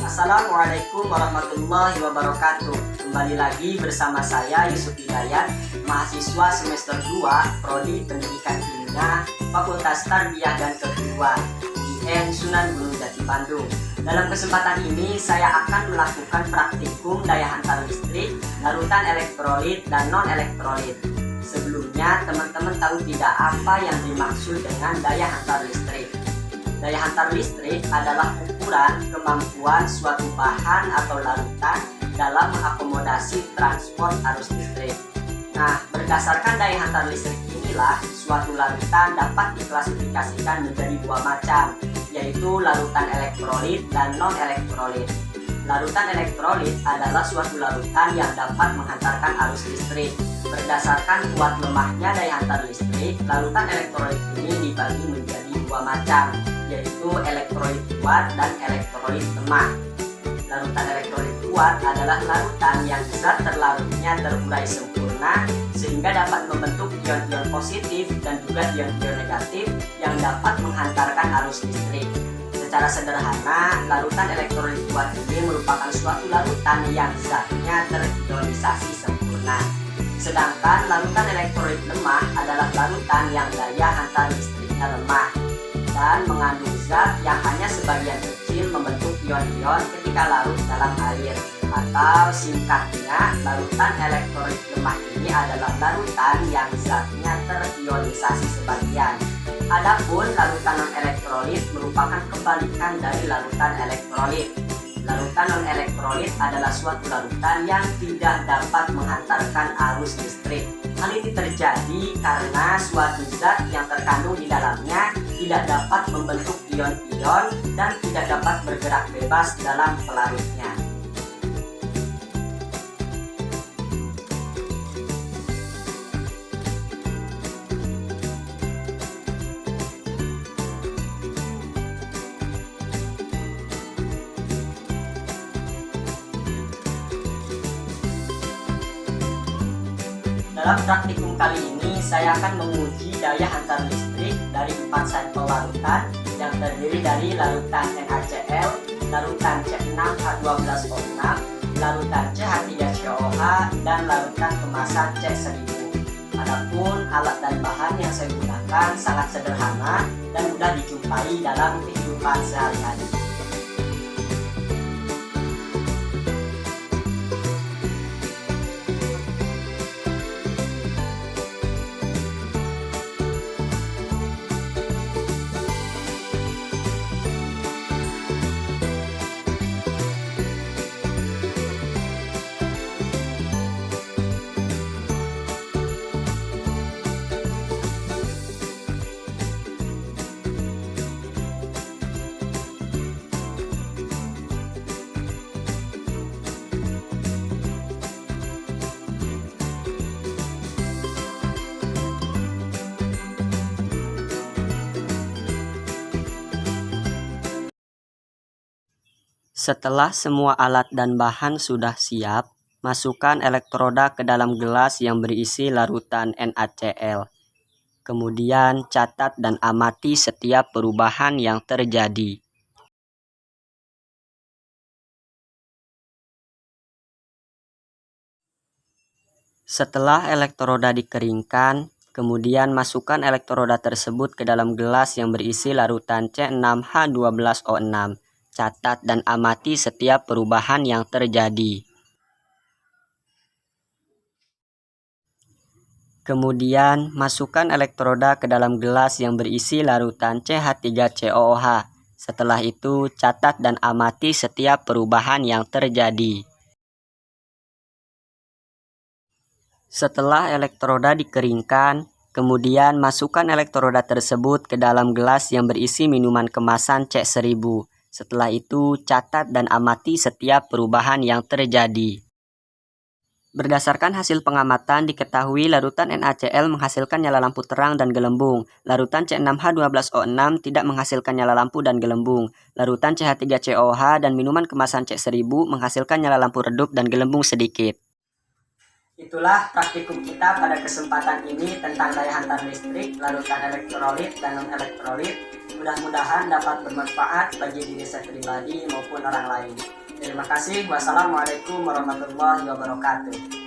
Assalamualaikum warahmatullahi wabarakatuh. Kembali lagi bersama saya Yusuf Hidayat, mahasiswa semester 2 Prodi Pendidikan Kimia, Fakultas Tarbiyah dan Keguruan, UIN Sunan Gunung Jati Bandung. Dalam kesempatan ini saya akan melakukan praktikum daya hantar listrik, larutan elektrolit dan non-elektrolit. Sebelumnya teman-teman tahu tidak apa yang dimaksud dengan daya hantar listrik? Daya hantar listrik adalah ukuran kemampuan suatu bahan atau larutan dalam mengakomodasi transport arus listrik. Nah, berdasarkan daya hantar listrik inilah suatu larutan dapat diklasifikasikan menjadi dua macam, yaitu larutan elektrolit dan non-elektrolit. Larutan elektrolit adalah suatu larutan yang dapat menghantarkan arus listrik. Berdasarkan kuat lemahnya daya hantar listrik, larutan elektrolit ini dibagi menjadi dua macam, yaitu elektrolit kuat dan elektrolit lemah. Larutan elektrolit kuat adalah larutan yang zat terlarutnya terurai sempurna sehingga dapat membentuk ion-ion positif dan juga ion-ion negatif yang dapat menghantarkan arus listrik. Secara sederhana, larutan elektrolit kuat ini merupakan suatu larutan yang zatnya terionisasi sempurna. Sedangkan larutan elektrolit lemah adalah larutan yang daya hantar listriknya lemah dan mengandung zat yang hanya sebagian kecil membentuk ion-ion ketika larut dalam air. Atau singkatnya, larutan elektrolit lemah ini adalah larutan yang zatnya terionisasi sebagian. Adapun larutan non-elektrolit merupakan kebalikan dari larutan elektrolit. Larutan non-elektrolit adalah suatu larutan yang tidak dapat menghantarkan arus listrik. Hal ini terjadi karena suatu zat yang terkandung di dalamnya tidak dapat membentuk ion-ion dan tidak dapat bergerak bebas dalam pelarutnya. Dalam praktikum kali ini, saya akan menguji daya hantar listrik dari 4 sampel larutan yang terdiri dari larutan NaCl, larutan C6H12O6, larutan CH3COH, dan larutan kemasan C1000. Adapun alat dan bahan yang saya gunakan sangat sederhana dan mudah dijumpai dalam kehidupan sehari-hari. Setelah semua alat dan bahan sudah siap, masukkan elektroda ke dalam gelas yang berisi larutan NaCl. Kemudian catat dan amati setiap perubahan yang terjadi. Setelah elektroda dikeringkan, kemudian masukkan elektroda tersebut ke dalam gelas yang berisi larutan C6H12O6. Catat dan amati setiap perubahan yang terjadi. Kemudian, masukkan elektroda ke dalam gelas yang berisi larutan CH3COOH. Setelah itu, catat dan amati setiap perubahan yang terjadi. Setelah elektroda dikeringkan, kemudian masukkan elektroda tersebut ke dalam gelas yang berisi minuman kemasan C1000. Setelah itu, catat dan amati setiap perubahan yang terjadi. Berdasarkan hasil pengamatan, diketahui larutan NaCl menghasilkan nyala lampu terang dan gelembung. Larutan C6H12O6 tidak menghasilkan nyala lampu dan gelembung. Larutan CH3COH dan minuman kemasan C1000 menghasilkan nyala lampu redup dan gelembung sedikit. Itulah praktikum kita pada kesempatan ini tentang daya hantar listrik, larutan elektrolit dan non-elektrolit. Mudah-mudahan dapat bermanfaat bagi diri saya pribadi maupun orang lain. Terima kasih. Wassalamualaikum warahmatullahi wabarakatuh.